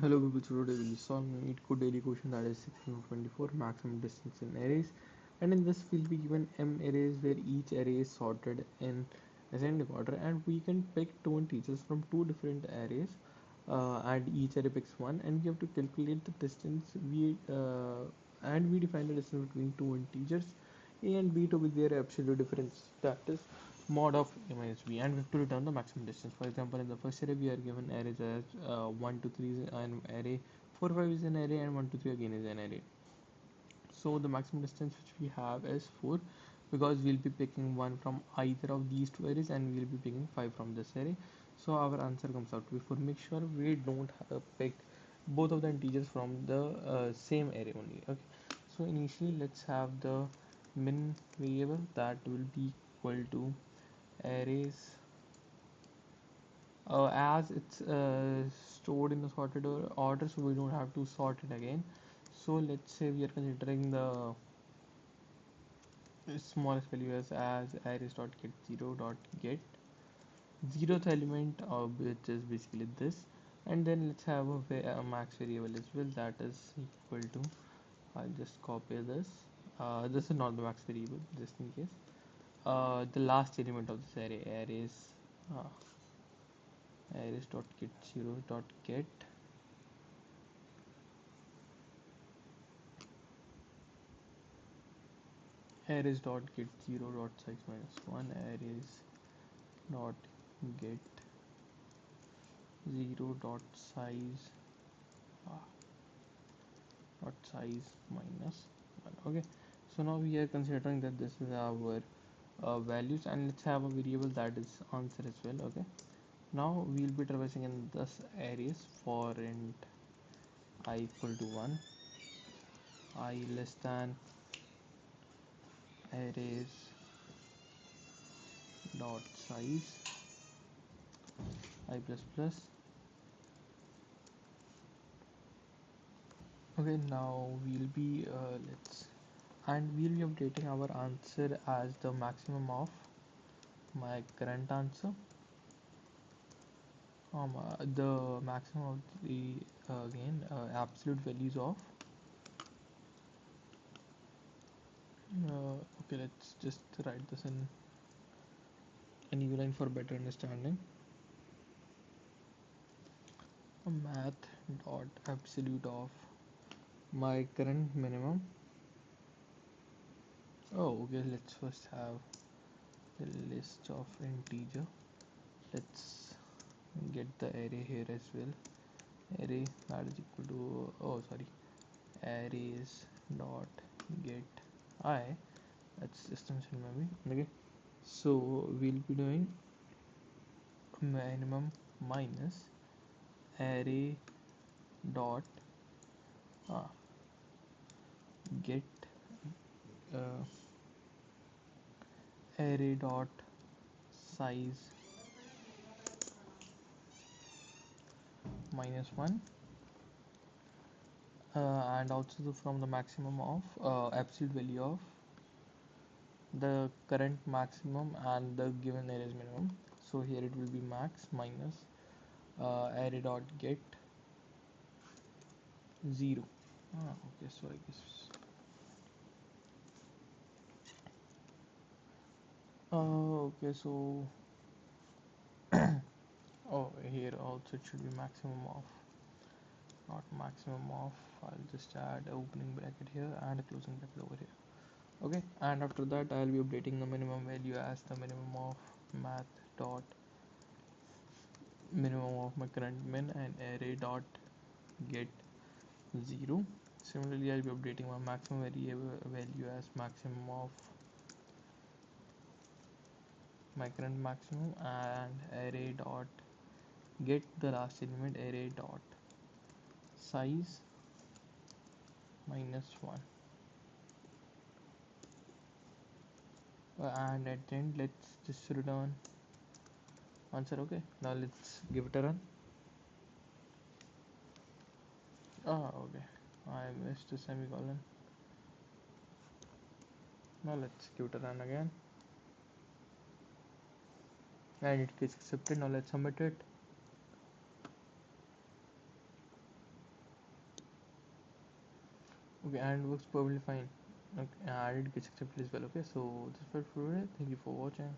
Hello people, so today we'll solve LeetCode daily question that is 16 of 24 maximum distance in arrays, and in this we'll be given m arrays where each array is sorted in ascending order, and we can pick two integers from two different arrays, and each array picks one, and we have to calculate the distance and we define the distance between two integers a and b to be their absolute difference, that is mod of a minus b, and we have to return the maximum distance. For example, in the first array we are given arrays as 1 to 3 is an array, 4 5 is an array, and 1 to 3 again is an array. So the maximum distance which we have is 4, because we'll be picking one from either of these two arrays and we'll be picking 5 from this array. So our answer comes out to be 4. Make sure we don't pick both of the integers from the same array only. Okay, so initially let's have the min variable that will be equal to arrays, as it's stored in the sorted order, so we don't have to sort it again. So let's say we are considering the smallest value as arrays dot get 0 dot get zeroth element, which is basically this, and then let's have a max variable as well, that is equal to, I'll just copy this. This is not the max variable, just in case. The last element of this uh, arrays dot get 0 dot get arrays dot get 0 dot size minus 1 arrays dot get 0 dot size uh, dot size minus 1. Okay, so now we are considering that this is our values, and let's have a variable that is answer as well. Okay, now we'll be traversing in this arrays for int I equal to 1, I less than arrays dot size I plus plus. Okay, now we'll be we'll be updating our answer as the maximum of my current answer, the maximum of the again absolute values of okay, let's just write this in a new line for better understanding. Math dot absolute of my current minimum. Oh, okay, let's first have the list of integer. Let's get the array here as well. Array that is equal to, oh sorry, arrays dot get I, that's systems in memory. Okay, so we'll be doing minimum minus array dot uh, get uh, array dot size minus 1, and also from the maximum of absolute value of the current maximum and the given array's minimum. So here it will be max minus array dot get 0. Okay, so I guess okay, so oh, here also it should be maximum of, not maximum of. I'll just add a opening bracket here and a closing bracket over here. Okay, and after that I'll be updating the minimum value as the minimum of math dot minimum of my current min and array dot get 0. Similarly, I'll be updating my maximum value as maximum of my current maximum and array dot get the last element array dot size minus 1. And at the end let's just return answer. Okay, now let's give it a run. Okay, I missed the semicolon. Now let's give it a run again, and it gets accepted. Now let's submit it. Okay, and it works perfectly fine. Okay, I did get accepted as well. Okay, so this was for today. Thank you for watching.